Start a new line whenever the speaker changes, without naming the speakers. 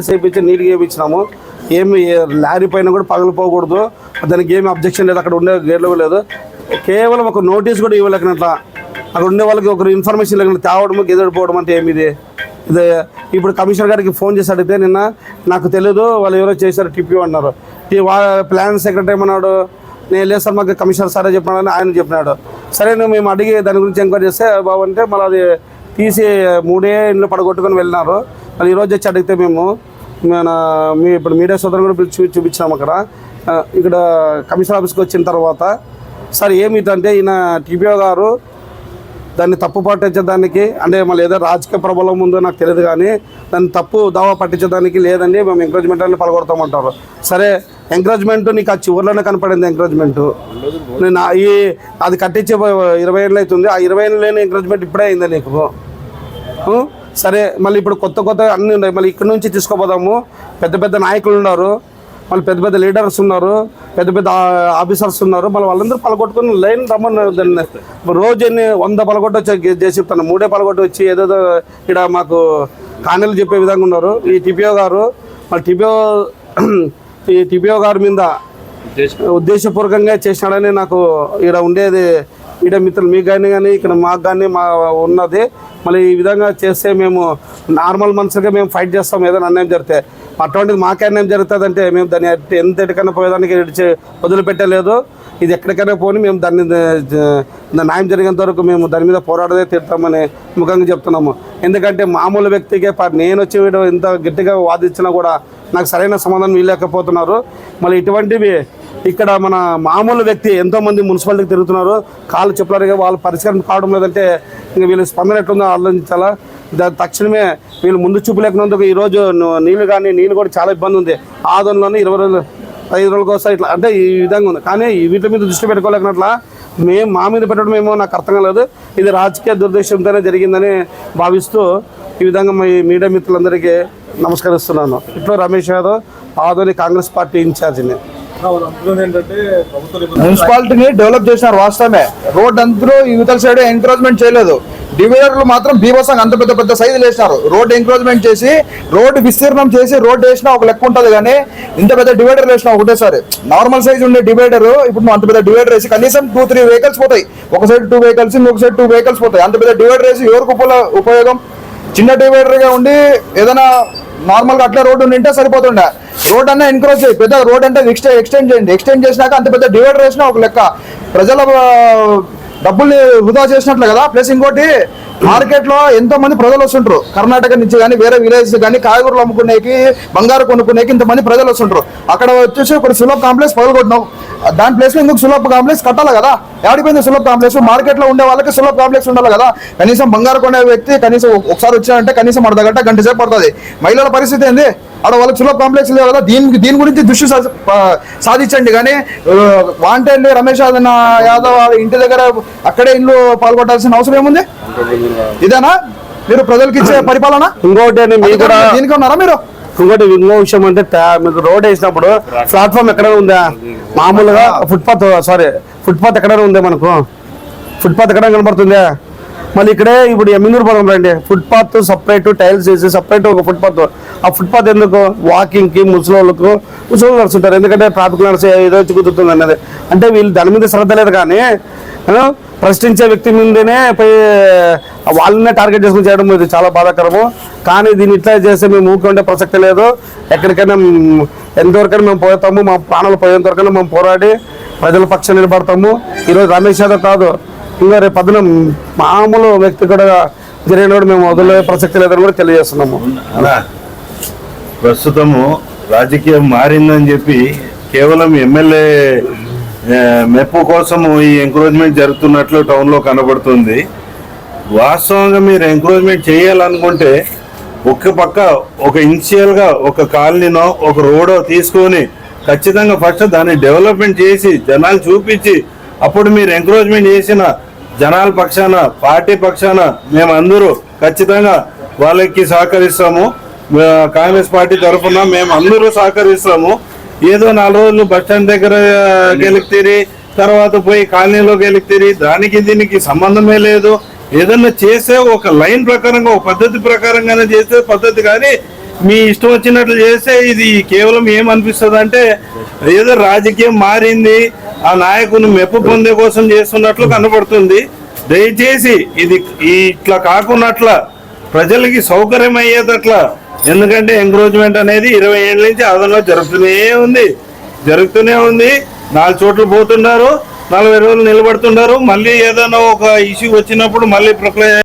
Tiles వేయించి నీట్గా వేయించినాము. ఏమి లారీ పైన కూడా పగిలిపోకూడదు, దానికి ఏమి అబ్జెక్షన్ లేదు, అక్కడ ఉండే గేట్లు లేదు. కేవలం ఒక నోటీస్ కూడా ఇవ్వలేకనట్లా అక్కడ ఉండే వాళ్ళకి ఒకరు ఇన్ఫర్మేషన్ లేకుండా తేవడము గెదడిపోవడం అంటే ఏమిది? ఇది ఇప్పుడు కమిషనర్ గారికి ఫోన్ చేసి అడిగితే నిన్న నాకు తెలియదు వాళ్ళు ఎవరో చేశారు టిప్యూ అన్నారు. ప్లాన్ సెక్రటరీ ఏమన్నాడు, నేను లేదు సార్ మాకు కమిషనర్ సారే చెప్పినాడని ఆయన చెప్పినాడు. సరే మేము అడిగి దాని గురించి ఎంక్వైరీ చేస్తే బాబు అంటే మళ్ళీ అది తీసి 3 ఇండ్లు పడగొట్టుకొని వెళ్ళినారు. మళ్ళీ ఈరోజు వచ్చి అడిగితే మేము ఇప్పుడు మీడియా సోదరులు కూడా చూపించినాము. ఇక్కడ కమిషనర్ ఆఫీస్కి వచ్చిన తర్వాత సార్ ఏమిటంటే ఈయన టీపీఓ గారు దాన్ని తప్పు పట్టించడానికి అంటే మళ్ళీ ఏదో రాజకీయ ప్రభావం ఉందో నాకు తెలియదు, కానీ దాన్ని తప్పు దావా పట్టించడానికి లేదండి మేము ఎంకరేజ్మెంట్ అని పలగొడతామంటారు. సరే ఎంకరేజ్మెంట్ నీకు ఆ చివరిలోనే కనపడింది ఎంకరేజ్మెంట్. నేను అది కట్టించే 20 ఏళ్ళు అవుతుంది, ఆ 20 ఏళ్ళు లేని ఎంకరేజ్మెంట్ ఇప్పుడే అయిందా నీకు? సరే మళ్ళీ ఇప్పుడు కొత్త అన్నీ ఉన్నాయి, మళ్ళీ ఇక్కడ నుంచి తీసుకోపోదాము. పెద్ద నాయకులు ఉన్నారు, మళ్ళీ పెద్ద లీడర్స్ ఉన్నారు, పెద్ద ఆఫీసర్స్ ఉన్నారు, మళ్ళీ వాళ్ళందరూ పలగొట్టుకుని లైన్ రమ్మన్నారు. దాన్ని రోజు 100 పలగొట్టి చేసి చెప్తాను, 3 పలగొట్టి వచ్చి ఏదేదో ఇక్కడ మాకు కానెలు చెప్పే విధంగా ఉన్నారు ఈ టీపీఓ గారు. మళ్ళీ టీపీఓ గారి మీద ఉద్దేశపూర్వకంగా చేసినాడని నాకు ఇక్కడ ఉండేది ఈడ మిత్రులు మీకు కానీ ఇక్కడ మాకు కానీ ఉన్నది. మళ్ళీ ఈ విధంగా చేస్తే మేము నార్మల్ మనుషులుగా మేము ఫైట్ చేస్తాం ఏదైనా అన్యాయం జరిగితే. అటువంటిది మాకే అన్యాయం జరుగుతుంది అంటే మేము దాన్ని ఎంతటికైనా పోయేదానికి వదిలిపెట్టలేదు. ఇది ఎక్కడికైనా పోని మేము దాన్ని న్యాయం జరిగేంత వరకు మేము దాని మీద పోరాడదే తీరుతామని ముఖంగా చెప్తున్నాము. ఎందుకంటే మామూలు వ్యక్తికి నేను వచ్చి వీడు ఇంత గట్టిగా వాదించినా కూడా నాకు సరైన సమాధానం ఇవ్వలేకపోతున్నారు. మళ్ళీ ఇటువంటివి ఇక్కడ మన మామూలు వ్యక్తి ఎంతోమంది మున్సిపాలిటీకి తిరుగుతున్నారు, కాళ్ళు చెప్పులారుగా వాళ్ళు పరిష్కారం కావడం లేదంటే ఇంకా వీళ్ళు స్పందన ఎట్లుందో ఆలోచించాలా. తక్షణమే వీళ్ళు ముందు చూపు లేకున్నందుకు ఈరోజు నీళ్ళు కూడా చాలా ఇబ్బంది ఉంది. ఆదంలోనే 20 రోజులు 5 రోజులకు వస్తాయి ఇట్లా అంటే ఈ విధంగా ఉంది. కానీ వీటి మీద దృష్టి పెట్టుకోలేకున్నట్లా మా మీద పెట్టడం ఏమో నాకు అర్థం కాలేదు. ఇది రాజకీయ దుర్దేశంతోనే జరిగిందని భావిస్తూ ఈ విధంగా మీ మీడియా మిత్రులందరికీ నమస్కరిస్తున్నాను. ఇట్లో రమేష్ యాదవ్, ఆదోని కాంగ్రెస్ పార్టీ ఇన్ఛార్జిని.
మున్సిపాలిటీని డెవలప్ చేసినారు వాస్తవమే, రోడ్ అందరూ యువతల సైడ్ ఎంకరేజ్మెంట్ చేయలేదు. డివైడర్లు మాత్రం బీభత్సంగా అంత పెద్ద సైజులు వేసినారు. రోడ్ ఎంకరేజ్మెంట్ చేసి రోడ్డు విస్తీర్ణం చేసి రోడ్డు వేసినా ఒక లెక్క ఉంటుంది, కానీ ఇంత పెద్ద డివైడర్ వేసినా ఒకటేసారి. నార్మల్ సైజ్ ఉండే డివైడర్ ఇప్పుడు నువ్వు అంత పెద్ద డివైడర్ వేసి కనీసం 2-3 వెహికల్స్ పోతాయి. ఒక సైడ్ 2 వెహికల్స్, ఇంకొక సైడ్ 2 వెహికల్స్ పోతాయి. అంత పెద్ద డివైడర్ వేసి ఎవరికి ఉపయోగం? చిన్న డివైడర్గా ఉండి ఏదైనా నార్మల్గా అట్లా రోడ్డు ఉంటే సరిపోతుండే. రోడ్ అన్నా ఎన్కరేజ్ చేయి, పెద్ద రోడ్ అంటే ఎక్స్టెండ్ చేయండి. ఎక్స్టెండ్ చేసినాక అంత పెద్ద డివైడర్ వేసినా ఒక లెక్క. ప్రజల డబ్బుల్ని వృధా చేసినట్లు కదా. ప్లస్ ఇంకోటి, మార్కెట్లో ఎంతో మంది ప్రజలు వస్తుంటారు, కర్ణాటక నుంచి కానీ వేరే విలేజ్ కానీ కాయగూరలు అమ్ముకునేకి, బంగారు కొనుక్కునేకి ఇంతమంది ప్రజలు వస్తుంటారు. అక్కడ వచ్చేసి ఒక సులభ్ కాంప్లెక్స్ పగలగొట్టినావు, దాని ప్లేస్ లో ఇంకొక సులభ్ కాంప్లెక్స్ కట్టాలి కదా. ఎవడిపోయింది సులభ్ కాంప్లెక్స్? మార్కెట్లో ఉండే వాళ్ళకి సులభ్ కాంప్లెక్స్ ఉండాలి కదా. కనీసం బంగారు కొనే వ్యక్తి కనీసం ఒకసారి వచ్చాడంటే కనీసం గంట సేపు పడుతుంది. మహిళల పరిస్థితి ఏంది? ఆడ వాళ్ళకి సులభ్ కాంప్లెక్స్ లేవు కదా. దీని గురించి దృష్టి సాధించండి. కానీ వాంటెడ్లీ రమేష్ యాదవ్ ఇంటి దగ్గర అక్కడే ఇల్లు పాల్గొట్టాల్సిన అవసరం ఏముంది? ఇదేనా మీరు ప్రజలకు ఇచ్చే పరిపాలన?
ఇంకోటి
దీనికి ఉన్నారా మీరు?
ఇంకోటి ఇంకో విషయం అంటే మీకు రోడ్ వేసినప్పుడు ప్లాట్ఫామ్ ఎక్కడైనా ఉందా? మామూలుగా ఫుట్పాత్ ఎక్కడైనా ఉందా? మనకు ఫుట్పాత్ ఎక్కడైనా కనబడుతుందా? మళ్ళీ ఇక్కడే ఇప్పుడు ఎమ్మినూరు పొలం రండి, ఫుట్పాత్ సపరేట్ టైల్స్ వేసి సపరేట్ ఒక ఫుట్పాత్. ఆ ఫుట్పాత్ ఎందుకు? వాకింగ్కి ముసలోళ్ళకు నడుస్తుంటారు, ఎందుకంటే ట్రాఫిక్ నడిచి ఏదో కుదురుతుంది అన్నది. అంటే వీళ్ళు దాని మీద శ్రద్ధ లేదు, కానీ ప్రశ్నించే వ్యక్తి మీదనే పోయి వాళ్ళనే టార్గెట్ చేసుకుని చేయడం ఇది చాలా బాధాకరము. కానీ దీన్ని ఇట్లా చేస్తే మేము ఊరుకుంటే ప్రసక్తి లేదు. ఎక్కడికైనా ఎంతవరకైనా మేము పోతాము, మా ప్రాణాలు పోయేంతవరకైనా మేము పోరాడి ప్రజల పక్షం నిలబడతాము. ఈరోజు రమేష్ యాదవ్ కాదు, ఇంకా రేపు పొద్దున మామూలు వ్యక్తి కూడా జరిగిన కూడా మేము వదిలే ప్రసక్తి లేదని కూడా తెలియజేస్తున్నాము.
ప్రస్తుతము రాజకీయం మారిందని చెప్పి కేవలం ఎమ్మెల్యే మెప్పు కోసము ఈ ఎంకరేజ్మెంట్ జరుగుతున్నట్లు టౌన్లో కనబడుతుంది. వాస్తవంగా మీరు ఎంకరేజ్మెంట్ చేయాలనుకుంటే ఒక పక్క ఒక ఇనిషియల్గా ఒక కాలనీనో ఒక రోడో తీసుకొని ఖచ్చితంగా ఫస్ట్ దాన్ని డెవలప్మెంట్ చేసి జనాలు చూపించి అప్పుడు మీరు ఎంకరేజ్మెంట్ చేసిన జనాల పక్షాన, పార్టీ పక్షాన మేమందరూ ఖచ్చితంగా వాళ్ళకి సహకరిస్తాము. కాంగ్రెస్ పార్టీ తరఫున మేము అందరూ సహకరిస్తాము. ఏదో 4 రోజులు బస్టాండ్ దగ్గర గెలికితిరి, తర్వాత పోయి కాలనీలో గెలికితిరి, దానికి దీనికి సంబంధమే లేదు. ఏదన్నా చేస్తే ఒక లైన్ ప్రకారంగా, ఒక పద్ధతి ప్రకారంగానే చేస్తే పద్ధతి, కానీ మీ ఇష్టం వచ్చినట్లు చేస్తే ఇది కేవలం ఏమనిపిస్తుంది అంటే ఏదో రాజకీయం మారింది, ఆ నాయకుని మెప్పు పొందే కోసం చేస్తున్నట్లు కనబడుతుంది. దయచేసి ఇది ఇట్లా కాకున్నట్ల ప్రజలకి సౌకర్యం అయ్యేటట్లా, ఎందుకంటే ఎంక్రోచ్మెంట్ అనేది 20 ఏళ్ళ నుంచి ఆదంలో జరుగుతూనే ఉంది. 4 చోట్ల పోతున్నారు, 40 రోజులు నిలబడుతున్నారు. మళ్ళీ ఏదైనా ఒక ఇష్యూ వచ్చినప్పుడు మళ్ళీ ప్రొక్లైన్